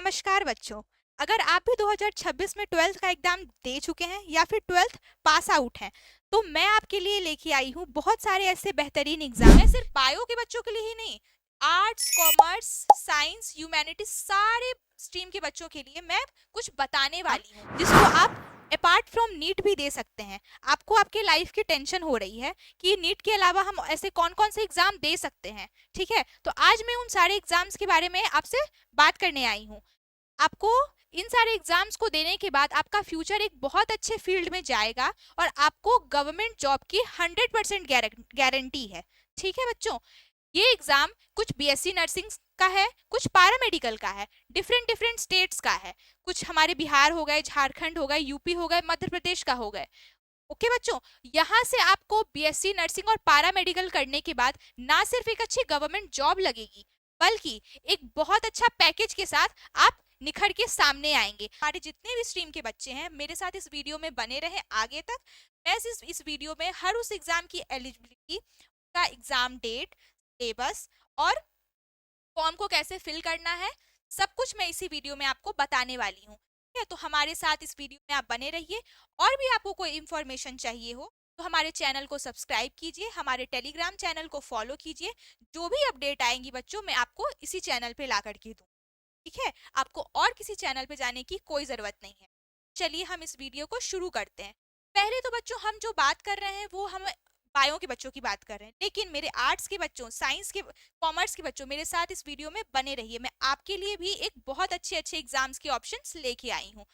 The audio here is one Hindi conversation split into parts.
नमस्कार बच्चों। अगर आप भी 2026 में 12th का एग्जाम दे चुके हैं या फिर 12th पास आउट हैं, तो मैं आपके लिए लेके आई हूँ बहुत सारे ऐसे बेहतरीन एग्जाम है, सिर्फ बायो के बच्चों के लिए ही नहीं, आर्ट्स, कॉमर्स, साइंस, ह्यूमैनिटीज सारे स्ट्रीम के बच्चों के लिए मैं कुछ बताने वाली हूँ जिसको आप अपार्ट फ्रॉम नीट भी दे सकते हैं। आपको आपके लाइफ की टेंशन हो रही है कि नीट के अलावा हम ऐसे कौन कौन से एग्जाम दे सकते हैं, ठीक है? तो आज मैं उन सारे एग्जाम्स के बारे में आपसे बात करने आई हूँ। आपको इन सारे एग्जाम्स को देने के बाद आपका फ्यूचर एक बहुत अच्छे फील्ड में जाएगा और आपको गवर्नमेंट जॉब की 100% गारंटी है, ठीक है बच्चों? ये एग्जाम कुछ बीएससी नर्सिंग का है, कुछ पैरामेडिकल का है, डिफरेंट डिफरेंट स्टेट्स का है, कुछ हमारे बिहार हो गए, झारखंड हो गए, यूपी हो गए, मध्य प्रदेश का हो गए। ओके बच्चों, यहाँ से आपको बीएससी नर्सिंग और पैरामेडिकल करने के बाद ना सिर्फ एक अच्छी गवर्नमेंट जॉब लगेगी, बल्कि एक बहुत अच्छा पैकेज के साथ आप निखर के सामने आएंगे। हमारे जितने भी स्ट्रीम के बच्चे हैं मेरे साथ इस वीडियो में बने रहे आगे तक। मैं इस वीडियो में हर उस एग्जाम की एलिजिबिलिटी का, एग्जाम डेट, सिलेबस और फॉर्म को कैसे फिल करना है, सब कुछ मैं इसी वीडियो में आपको बताने वाली हूँ। ठीक है, तो हमारे साथ इस वीडियो में आप बने रहिए। और भी आपको कोई इंफॉर्मेशन चाहिए हो तो हमारे चैनल को सब्सक्राइब कीजिए, हमारे टेलीग्राम चैनल को फॉलो कीजिए। जो भी अपडेट आएंगी बच्चों मैं आपको इसी चैनल पे ला करके दूँ, ठीक है? आपको और किसी चैनल पे जाने की कोई जरूरत नहीं है। चलिए हम इस वीडियो को शुरू करते हैं। पहले तो बच्चों हम जो बात कर रहे हैं वो हम बायो के बच्चों की बात कर रहे हैं, लेकिन मेरे आर्ट्स के बच्चों, साइंस के, कॉमर्स के बच्चों मेरे साथ इस वीडियो में बने रहिए। मैं आपके लिए भी एक बहुत अच्छे अच्छे एग्जाम्स के ऑप्शंस लेके आई हूँ।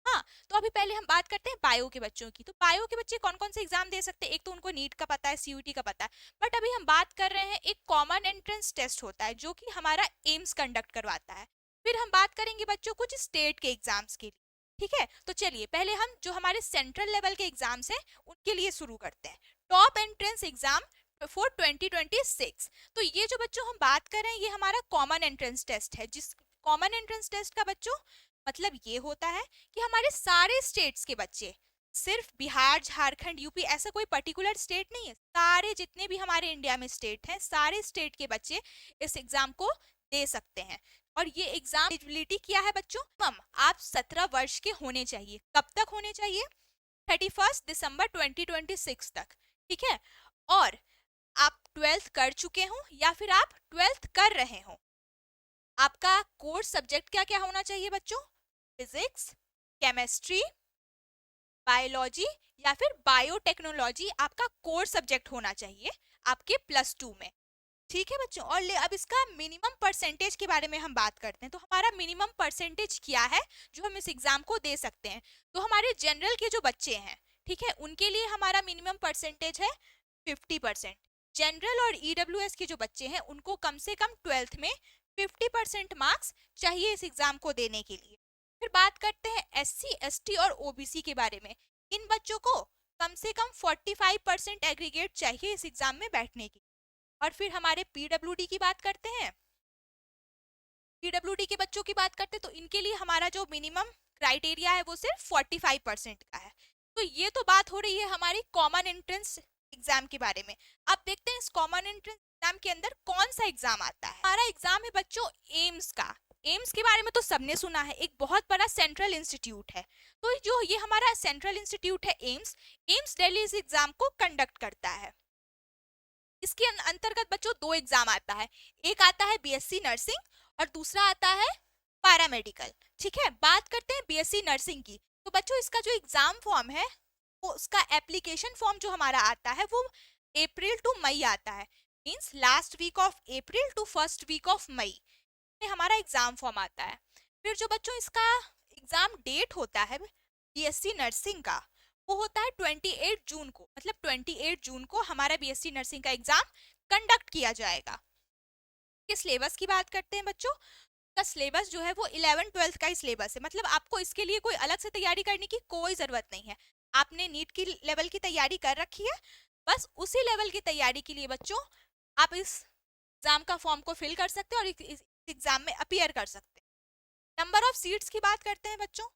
हाँ, तो अभी पहले हम बात करते हैं बायो के बच्चों की। तो बायो के बच्चे कौन कौन से एग्जाम दे सकते हैं? एक तो उनको नीट का पता है, सीयूटी का पता है, बट अभी हम बात कर रहे हैं एक कॉमन एंट्रेंस टेस्ट होता है जो कि हमारा एम्स कंडक्ट करवाता है। फिर हम बात करेंगे बच्चों कुछ स्टेट के एग्जाम्स की, ठीक है? तो चलिए पहले हम जो हमारे सेंट्रल लेवल के एग्जाम्स हैं उनके लिए शुरू करते हैं। Top entrance exam for 2026। तो ये जो बच्चों हम बात कर रहे हैं ये हमारा कॉमन एंट्रेंस टेस्ट है। जिस कॉमन एंट्रेंस टेस्ट का बच्चों मतलब ये होता है कि हमारे सारे स्टेट्स के बच्चे, सिर्फ बिहार, झारखंड, यूपी ऐसा कोई पर्टिकुलर स्टेट नहीं है, सारे जितने भी हमारे इंडिया में स्टेट हैं सारे स्टेट के बच्चे इस एग्जाम को दे सकते हैं। और ये एग्जाम एलिजिबिलिटी क्या है बच्चों? हम आप 17 वर्ष के होने चाहिए। कब तक होने चाहिए? 31 दिसंबर 2026 तक, ठीक है? और आप 12th कर चुके हो या फिर आप 12th कर रहे हो। आपका कोर्स सब्जेक्ट क्या क्या होना चाहिए बच्चों? फिजिक्स, केमिस्ट्री, बायोलॉजी या फिर बायोटेक्नोलॉजी आपका कोर्स सब्जेक्ट होना चाहिए आपके +2 में, ठीक है बच्चों? और अब इसका मिनिमम परसेंटेज के बारे में हम बात करते हैं। तो हमारा मिनिमम परसेंटेज क्या है जो हम इस एग्जाम को दे सकते हैं? तो हमारे जनरल के जो बच्चे हैं, ठीक है, उनके लिए हमारा मिनिमम परसेंटेज है 50%। जनरल और ईडब्ल्यूएस के जो बच्चे हैं उनको कम से कम 12th में 50% मार्क्स चाहिए इस एग्जाम को देने के लिए। फिर बात करते हैं एससी, एसटी और ओबीसी के बारे में। इन बच्चों को कम से कम 45% एग्रीगेट चाहिए इस एग्जाम में बैठने की। और फिर हमारे पीडब्ल्यूडी की बात करते हैं। पीडब्ल्यूडी के बच्चों की बात करते हैं तो इनके लिए हमारा जो मिनिमम क्राइटेरिया है वो सिर्फ 45% का है। तो ये तो बात हो रही है हमारी कॉमन एंट्रेंस एग्जाम के बारे में। अब देखते हैं इस कॉमन एंट्रेंस एग्जाम के अंदर कौन सा एग्जाम आता है। हमारा एग्जाम है बच्चों एम्स का। एम्स के बारे में तो सबने सुना है, एक बहुत बड़ा सेंट्रल इंस्टीट्यूट है। तो जो ये हमारा सेंट्रल इंस्टीट्यूट है एम्स, एम्स दिल्ली इस एग्जाम को कंडक्ट करता है। इसके अंतर्गत बच्चों 2 एग्जाम आता है, एक आता है बीएससी नर्सिंग और दूसरा आता है पैरामेडिकल, ठीक है? बात करते हैं बीएससी नर्सिंग की। तो बच्चों इसका जो एग्जाम फॉर्म है वो उसका एप्लीकेशन फॉर्म जो हमारा आता है वो अप्रैल टू मई आता है, means last week of April to first week of May में हमारा एग्जाम फॉर्म आता है। फिर जो बच्चों इसका एग्जाम डेट होता है बीएससी नर्सिंग का वो होता है 28 जून को, मतलब 28 जून को हमारा बीएससी नर्सिंग का एग्जाम कंडक्ट किया जाएगा। किस सिलेबस की बात करते हैं बच्चों? का सिलेबस जो है वो 11-12 का ही सिलेबस है, मतलब आपको इसके लिए कोई अलग से तैयारी करने की कोई जरूरत नहीं है। आपने नीट की लेवल की तैयारी कर रखी है, बस उसी लेवल की तैयारी के लिए बच्चों आप इस एग्जाम का फॉर्म को फिल कर सकते हैं और इस एग्जाम में अपीयर कर सकते हैं। नंबर ऑफ सीट्स की बात करते हैं बच्चों।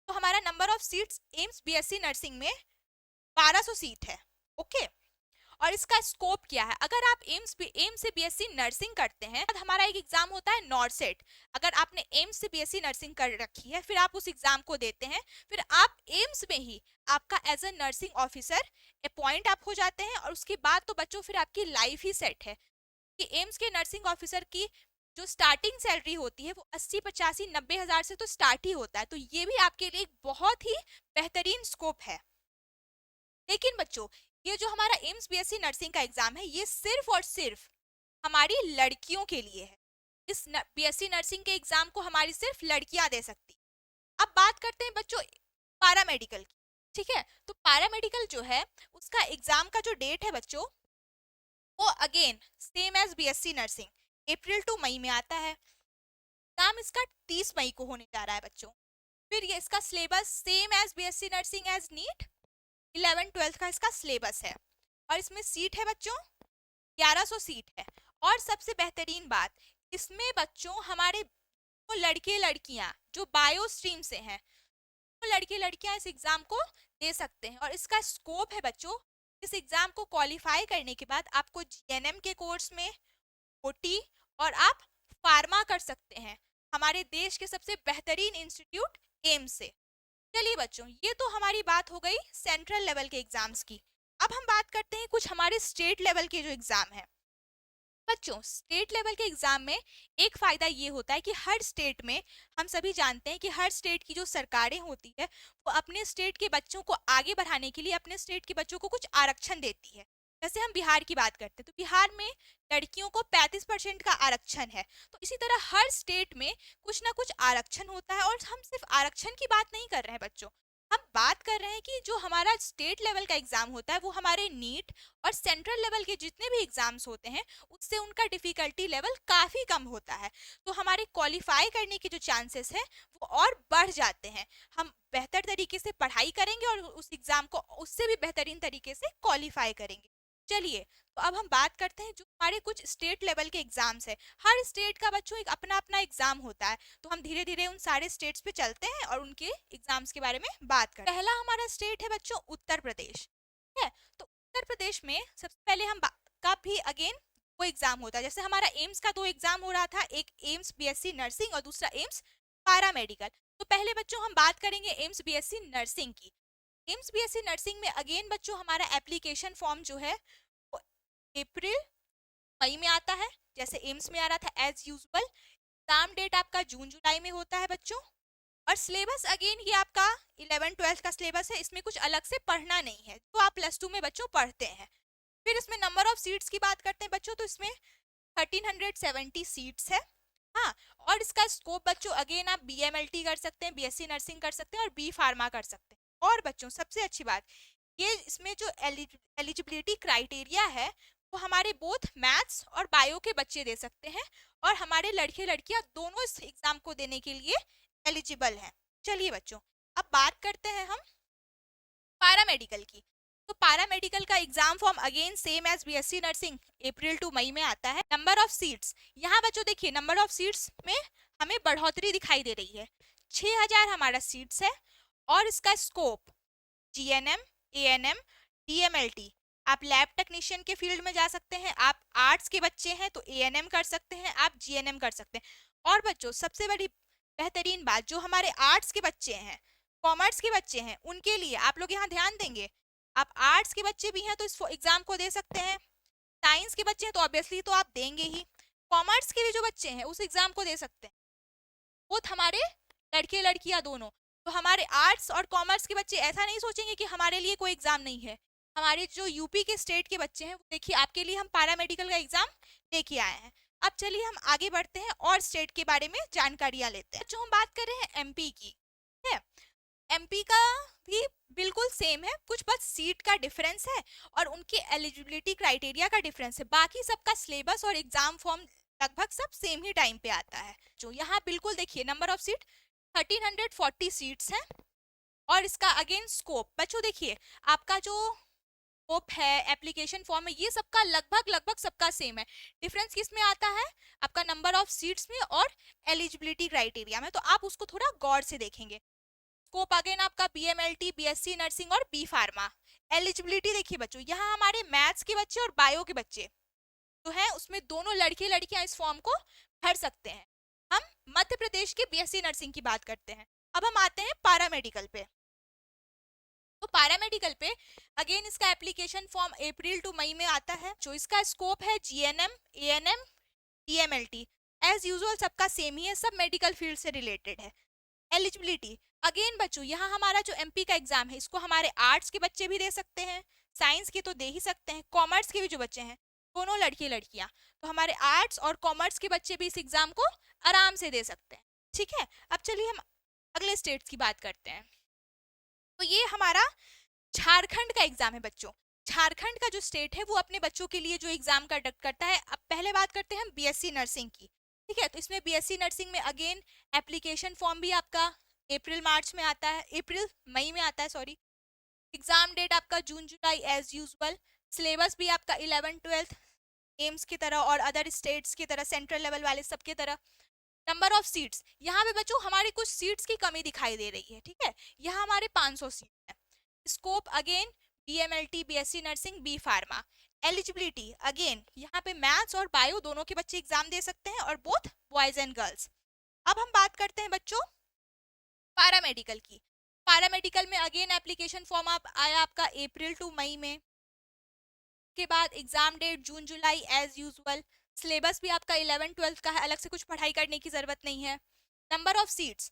तो हमारा number of seats AIIMS BSc nursing में 1200 सीट है, ओके? और इसका स्कोप क्या है। अगर आप एम्स से बीएससी नर्सिंग करते हैं, हमारा एक एग्जाम होता है नॉर्सेट। अगर आपने एम्स से बीएससी नर्सिंग कर रखी है, फिर आप उस एग्जाम को देते हैं, फिर आप एम्स में ही आपका as a nursing officer appoint आप हो जाते हैं। और उसके बाद तो बच्चों फिर आपकी लाइफ ही सेट है कि एम्स के नर्सिंग ऑफिसर की जो स्टार्टिंग सैलरी होती है वो 80, 85, 90 हजार से तो स्टार्ट ही होता है। तो ये भी आपके लिए एक बहुत ही बेहतरीन स्कोप है। लेकिन बच्चों, ये जो हमारा एम्स बीएससी नर्सिंग का एग्जाम है, ये सिर्फ और सिर्फ हमारी लड़कियों के लिए है। इस बीएससी नर्सिंग के एग्जाम को हमारी सिर्फ लड़कियां दे सकती। अब बात करते हैं बच्चों पैरामेडिकल की। ठीक है, तो पैरामेडिकल जो है उसका एग्जाम का जो डेट है बच्चों, वो again same as BSc nursing April to May में आता है। एग्जाम इसका 30 मई को होने जा रहा है बच्चों। फिर ये इसका syllabus same as BSc nursing as NEET 11-12 का इसका सिलेबस है। और इसमें सीट है बच्चों 1100 सीट है। और सबसे बेहतरीन बात, इसमें बच्चों हमारे वो लड़के लड़कियां जो बायो स्ट्रीम से हैं, वो लड़के लड़कियां इस एग्जाम को दे सकते हैं। और इसका स्कोप है बच्चों, इस एग्जाम को क्वालिफाई करने के बाद आपको जीएनएम के कोर्स में ओटी और आप फार्मा कर सकते हैं हमारे देश के सबसे बेहतरीन इंस्टीट्यूट एम्स से। चलिए बच्चों, ये तो हमारी बात हो गई सेंट्रल लेवल के एग्जाम्स की। अब हम बात करते हैं कुछ हमारे स्टेट लेवल के जो एग्जाम है। बच्चों, स्टेट लेवल के एग्जाम में एक फायदा ये होता है कि हर स्टेट में, हम सभी जानते हैं कि हर स्टेट की जो सरकारें होती है वो अपने स्टेट के बच्चों को आगे बढ़ाने के लिए अपने स्टेट के बच्चों को कुछ आरक्षण देती है। जैसे हम बिहार की बात करते हैं तो बिहार में लड़कियों को 35% का आरक्षण है। तो इसी तरह हर स्टेट में कुछ ना कुछ आरक्षण होता है। और हम सिर्फ आरक्षण की बात नहीं कर रहे हैं बच्चों, हम बात कर रहे हैं कि जो हमारा स्टेट लेवल का एग्जाम होता है वो हमारे नीट और सेंट्रल लेवल के जितने भी एग्जाम्स होते हैं उससे उनका डिफिकल्टी लेवल काफी कम होता है। तो हमारे क्वालिफाई करने के जो चांसेस है वो और बढ़ जाते हैं। हम बेहतर तरीके से पढ़ाई करेंगे और उस एग्जाम को उससे भी बेहतरीन तरीके से क्वालिफाई करेंगे। चलिए, तो अब हम बात करते हैं जो हमारे कुछ स्टेट लेवल के एग्जाम्स है। हर स्टेट का बच्चों एक अपना अपना एग्जाम होता है। तो हम धीरे धीरे उन सारे स्टेट्स पे चलते हैं और उनके एग्जाम्स के बारे में बात करते हैं। पहला हमारा स्टेट है बच्चों उत्तर प्रदेश। ठीक है, तो उत्तर प्रदेश में सबसे पहले हम का भी अगेन वो एग्जाम होता है। जैसे हमारा एम्स का 2 एग्जाम हो रहा था, एक एम्स बीएससी नर्सिंग और दूसरा एम्स पैरामेडिकल। तो पहले बच्चों हम बात करेंगे एम्स बीएससी नर्सिंग की। एम्स बीएससी नर्सिंग में अगेन बच्चों हमारा एप्लीकेशन फॉर्म जो है वो अप्रैल मई में आता है, जैसे एम्स में आ रहा था एज यूजुअल। एग्जाम डेट आपका जून जुलाई में होता है बच्चों। और सिलेबस अगेन ये आपका 11-12 का सिलेबस है, इसमें कुछ अलग से पढ़ना नहीं है तो आप +2 में बच्चों पढ़ते हैं। फिर इसमें नंबर ऑफ सीट्स की बात करते हैं बच्चों, तो इसमें 1370 सीट्स है। हाँ, और इसका स्कोप बच्चों अगेन आप बीएमएलटी कर सकते हैं, बीएससी नर्सिंग कर सकते हैं और बी फार्मा कर सकते हैं। और बच्चों सबसे अच्छी बात, ये इसमें जो एलिजिबिलिटी क्राइटेरिया है वो हमारे बोथ मैथ्स और बायो के बच्चे दे सकते हैं। और हमारे लड़के लड़कियां दोनों इस एग्जाम को देने के लिए एलिजिबल हैं। चलिए बच्चों, अब बात करते हैं हम पैरामेडिकल की। तो पैरामेडिकल का exam form again same as BSc nursing April to May में आता है। नंबर ऑफ सीट्स, यहाँ बच्चों देखिए नंबर ऑफ सीट्स में हमें बढ़ोतरी दिखाई दे रही है। 6000 हमारा सीट्स है। और इसका स्कोप जीएनएम, एएनएम, डीएमएलटी, आप लैब टेक्नीशियन के फील्ड में जा सकते हैं। आप आर्ट्स के बच्चे हैं तो एएनएम कर सकते हैं, आप जीएनएम कर सकते हैं। और बच्चों सबसे बड़ी बेहतरीन बात, जो हमारे आर्ट्स के बच्चे हैं, कॉमर्स के बच्चे हैं, उनके लिए आप लोग यहाँ ध्यान देंगे। आप आर्ट्स के बच्चे भी हैं तो इस एग्जाम को दे सकते हैं। साइंस के बच्चे हैं तो ऑब्वियसली तो आप देंगे ही। कॉमर्स के भी जो बच्चे हैं उस एग्जाम को दे सकते हैं, वो हमारे लड़के लड़कियां दोनों। तो हमारे आर्ट्स और कॉमर्स के बच्चे ऐसा नहीं सोचेंगे कि हमारे लिए कोई एग्जाम नहीं है। हमारे जो यूपी के स्टेट के बच्चे हैं, देखिए आपके लिए हम पैरामेडिकल का एग्जाम लेके आए हैं। अब चलिए हम आगे बढ़ते हैं और स्टेट के बारे में जानकारियां लेते हैं। जो हम बात कर रहे हैं एमपी की है, एमपी का भी बिल्कुल सेम है, कुछ बस सीट का डिफरेंस है और उनके एलिजिबिलिटी क्राइटेरिया का डिफरेंस है। बाकी सबका सिलेबस और एग्जाम फॉर्म लगभग सब सेम ही टाइम पे आता है। जो यहाँ बिल्कुल देखिए नंबर ऑफ सीट 1340 सीट्स हैं। और इसका अगेन स्कोप बच्चों देखिए, आपका जो स्कोप है, एप्लीकेशन फॉर्म है, ये सबका लगभग सबका सेम है। डिफरेंस किस में आता है? आपका नंबर ऑफ सीट्स में और एलिजिबिलिटी क्राइटेरिया में। तो आप उसको थोड़ा गौर से देखेंगे। स्कोप अगेन आपका बीएमएलटी, बीएससी नर्सिंग और बी फार्मा। एलिजिबिलिटी देखिए बच्चों, यहाँ हमारे मैथ्स के बच्चे और बायो के बच्चे जो है उसमें दोनों लड़के लड़कियां इस फॉर्म को भर सकते हैं। हम मध्य प्रदेश के बीएससी नर्सिंग की बात करते हैं। अब हम आते हैं पैरामेडिकल पे। तो पैरामेडिकल पे अगेन इसका application form April to May में आता है। जो इसका स्कोप है GNM, ANM, DMLT, as usual सबका सेम ही है, सब मेडिकल फील्ड से रिलेटेड है। एलिजिबिलिटी अगेन बच्चों, यहाँ हमारा जो एमपी का एग्जाम है इसको हमारे आर्ट्स के बच्चे भी दे सकते हैं, साइंस के तो दे ही सकते हैं, कॉमर्स के भी जो बच्चे हैं दोनों लड़के लड़कियां, तो हमारे आर्ट्स और कॉमर्स के बच्चे भी इस एग्जाम को आराम से दे सकते हैं। ठीक है, अब चलिए हम अगले स्टेट्स की बात करते हैं। तो ये हमारा झारखंड का एग्जाम है बच्चों। झारखंड का जो स्टेट है वो अपने बच्चों के लिए जो एग्जाम कंडक्ट करता है। अब पहले बात करते हैं हम बीएससी नर्सिंग की। ठीक है, तो इसमें बीएससी नर्सिंग में अगेन एप्लीकेशन फॉर्म भी आपका अप्रैल मार्च में आता है, अप्रैल मई में आता है सॉरी। एग्जाम डेट आपका जून जुलाई एज यूजुअल। सिलेबस भी आपका 11-12 एम्स की तरह और अदर स्टेट्स की तरह, सेंट्रल लेवल वाले सब की तरह। नंबर ऑफ सीट्स, यहाँ पे बच्चों हमारे कुछ सीट्स की कमी दिखाई दे रही है। ठीक है, यहाँ हमारे 500 सीट है। Scope again BMLT, BSc nursing, B pharma. Eligibility again यहाँ पे मैथ्स और बायो दोनों के बच्चे एग्जाम दे सकते हैं और बोथ बॉयज एंड गर्ल्स। अब हम बात करते हैं बच्चों पैरामेडिकल की। पैरामेडिकल में अगेन एप्लीकेशन फॉर्म आया आपका अप्रैल टू मई में, के बाद एग्जाम डेट जून जुलाई एज यूजुअल। सिलेबस भी आपका 11-12 का है, अलग से कुछ पढ़ाई करने की जरूरत नहीं है। नंबर ऑफ सीट्स,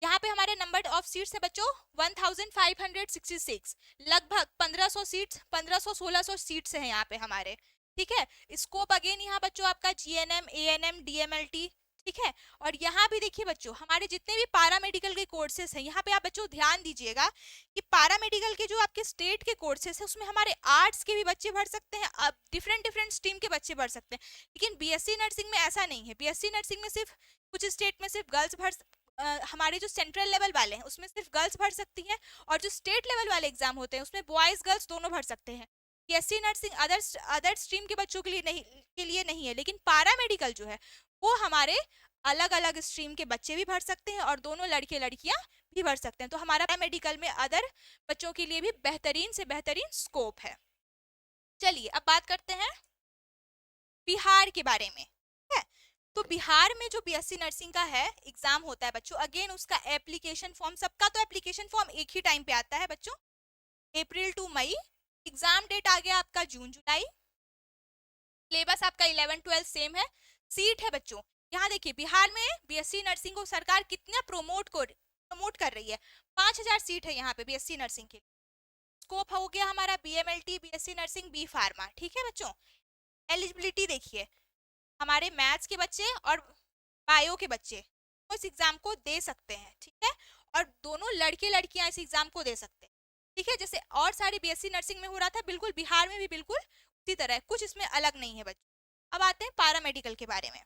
यहाँ पे हमारे नंबर ऑफ सीट्स है बच्चों 1566, लगभग 1500 सीट्स, 1500-1600 सीट्स है यहाँ पे हमारे। ठीक है, स्कोप अगेन यहाँ बच्चों आपका जीएनएम, एएनएम, डीएमएलटी। ठीक है, और यहाँ भी देखिए बच्चों हमारे जितने भी पैरामेडिकल के कोर्सेस हैं, यहाँ पे आप बच्चों ध्यान दीजिएगा कि पैरामेडिकल के जो आपके स्टेट के कोर्सेस हैं उसमें हमारे आर्ट्स के भी बच्चे भर सकते हैं, अब डिफरेंट डिफरेंट स्ट्रीम के बच्चे भर सकते हैं। लेकिन बीएससी नर्सिंग में ऐसा नहीं है। बीएससी नर्सिंग में सिर्फ कुछ स्टेट में सिर्फ गर्ल्स भर हमारे जो सेंट्रल लेवल वाले हैं उसमें सिर्फ गर्ल्स भर सकती हैं, और जो स्टेट लेवल वाले एग्जाम होते हैं उसमें बॉयज गर्ल्स दोनों भर सकते हैं। बीएससी नर्सिंग अदर स्ट्रीम के बच्चों के लिए नहीं है, लेकिन पैरामेडिकल जो है वो हमारे अलग अलग स्ट्रीम के बच्चे भी भर सकते हैं और दोनों लड़के लड़कियां भी भर सकते हैं। तो हमारा पैरामेडिकल में अदर बच्चों के लिए भी बेहतरीन से बेहतरीन स्कोप है। चलिए अब बात करते हैं बिहार के बारे में। है, तो बिहार में जो बीएससी नर्सिंग का है एग्जाम होता है बच्चों, अगेन उसका एप्लीकेशन फॉर्म, सबका तो एप्लीकेशन फॉर्म एक ही टाइम पे आता है बच्चों, अप्रैल टू मई। एग्जाम डेट आ गया आपका जून जुलाई। सिलेबस आपका 11-12 सेम है। सीट है बच्चों, यहाँ देखिए बिहार में बीएससी नर्सिंग को सरकार कितना प्रमोट कर रही है। 5000 सीट है यहाँ पे बीएससी नर्सिंग के। स्कोप हो गया हमारा BMLT, BSc nursing, B pharma. ठीक है बच्चों, एलिजिबिलिटी देखिए हमारे मैथ्स के बच्चे और बायो के बच्चे इस एग्जाम को दे सकते हैं। ठीक है, और दोनों लड़के लड़कियां इस एग्जाम को दे सकते हैं। ठीक है, जैसे और सारी बीएससी नर्सिंग में हो रहा था बिल्कुल बिहार में भी बिल्कुल उसी तरह, कुछ इसमें अलग नहीं है बच्चों। अब आते हैं पैरामेडिकल के बारे में।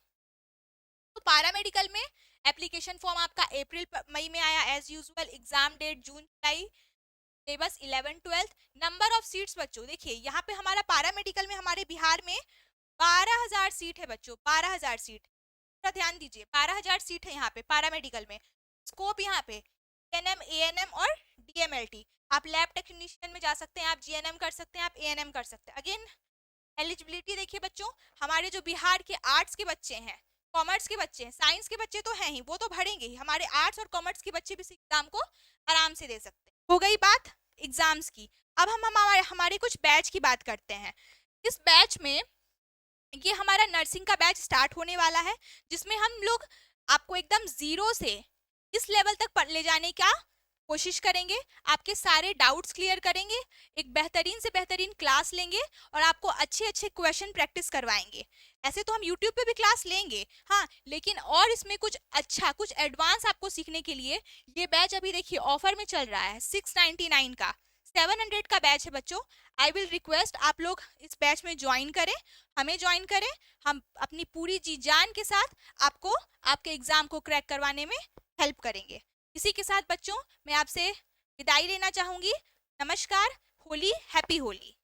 तो पैरामेडिकल में एप्लीकेशन फॉर्म आपका अप्रैल मई में आया एज यूजुअल। एग्जाम डेट जून जुलाई। सिलेबस 11-12। नंबर ऑफ सीट्स बच्चों देखिए यहाँ पे हमारा पैरामेडिकल में हमारे बिहार में 12,000 सीट है बच्चों, 12,000 सीट। ध्यान दीजिए 12,000 सीट है यहाँ पे पैरामेडिकल में। स्कोप यहाँ पे एएनएम, एएनएम और डीएमएलटी। आप लैब टेक्नीशियन में जा सकते हैं, आप जीएनएम कर सकते हैं, आप एएनएम कर सकते हैं। अगेन एलिजिबिलिटी देखिए बच्चों, हमारे जो बिहार के आर्ट्स के बच्चे हैं, कॉमर्स के बच्चे हैं, साइंस के बच्चे तो हैं ही, वो तो भरेंगे ही, हमारे आर्ट्स और कॉमर्स के बच्चे भी इस एग्जाम को आराम से दे सकते हैं। हो गई बात एग्जाम्स की। अब हम हमारे कुछ बैच की बात करते हैं। इस बैच में ये हमारा नर्सिंग का बैच स्टार्ट होने वाला है, जिसमें हम लोग आपको एकदम जीरो से इस लेवल तक ले जाने का कोशिश करेंगे, आपके सारे डाउट्स क्लियर करेंगे, एक बेहतरीन से बेहतरीन क्लास लेंगे और आपको अच्छे अच्छे क्वेश्चन प्रैक्टिस करवाएंगे। ऐसे तो हम यूट्यूब पे भी क्लास लेंगे, हाँ, लेकिन और इसमें कुछ अच्छा, कुछ एडवांस आपको सीखने के लिए ये बैच अभी देखिए ऑफर में चल रहा है 699 का, 700 का बैच है बच्चों। आई विल रिक्वेस्ट आप लोग इस बैच में ज्वाइन करें, हमें ज्वाइन करें। हम अपनी पूरी जी जान के साथ आपको आपके एग्जाम को क्रैक करवाने में हेल्प करेंगे। इसी के साथ बच्चों मैं आपसे विदाई लेना चाहूंगी। नमस्कार, होली, हैप्पी होली।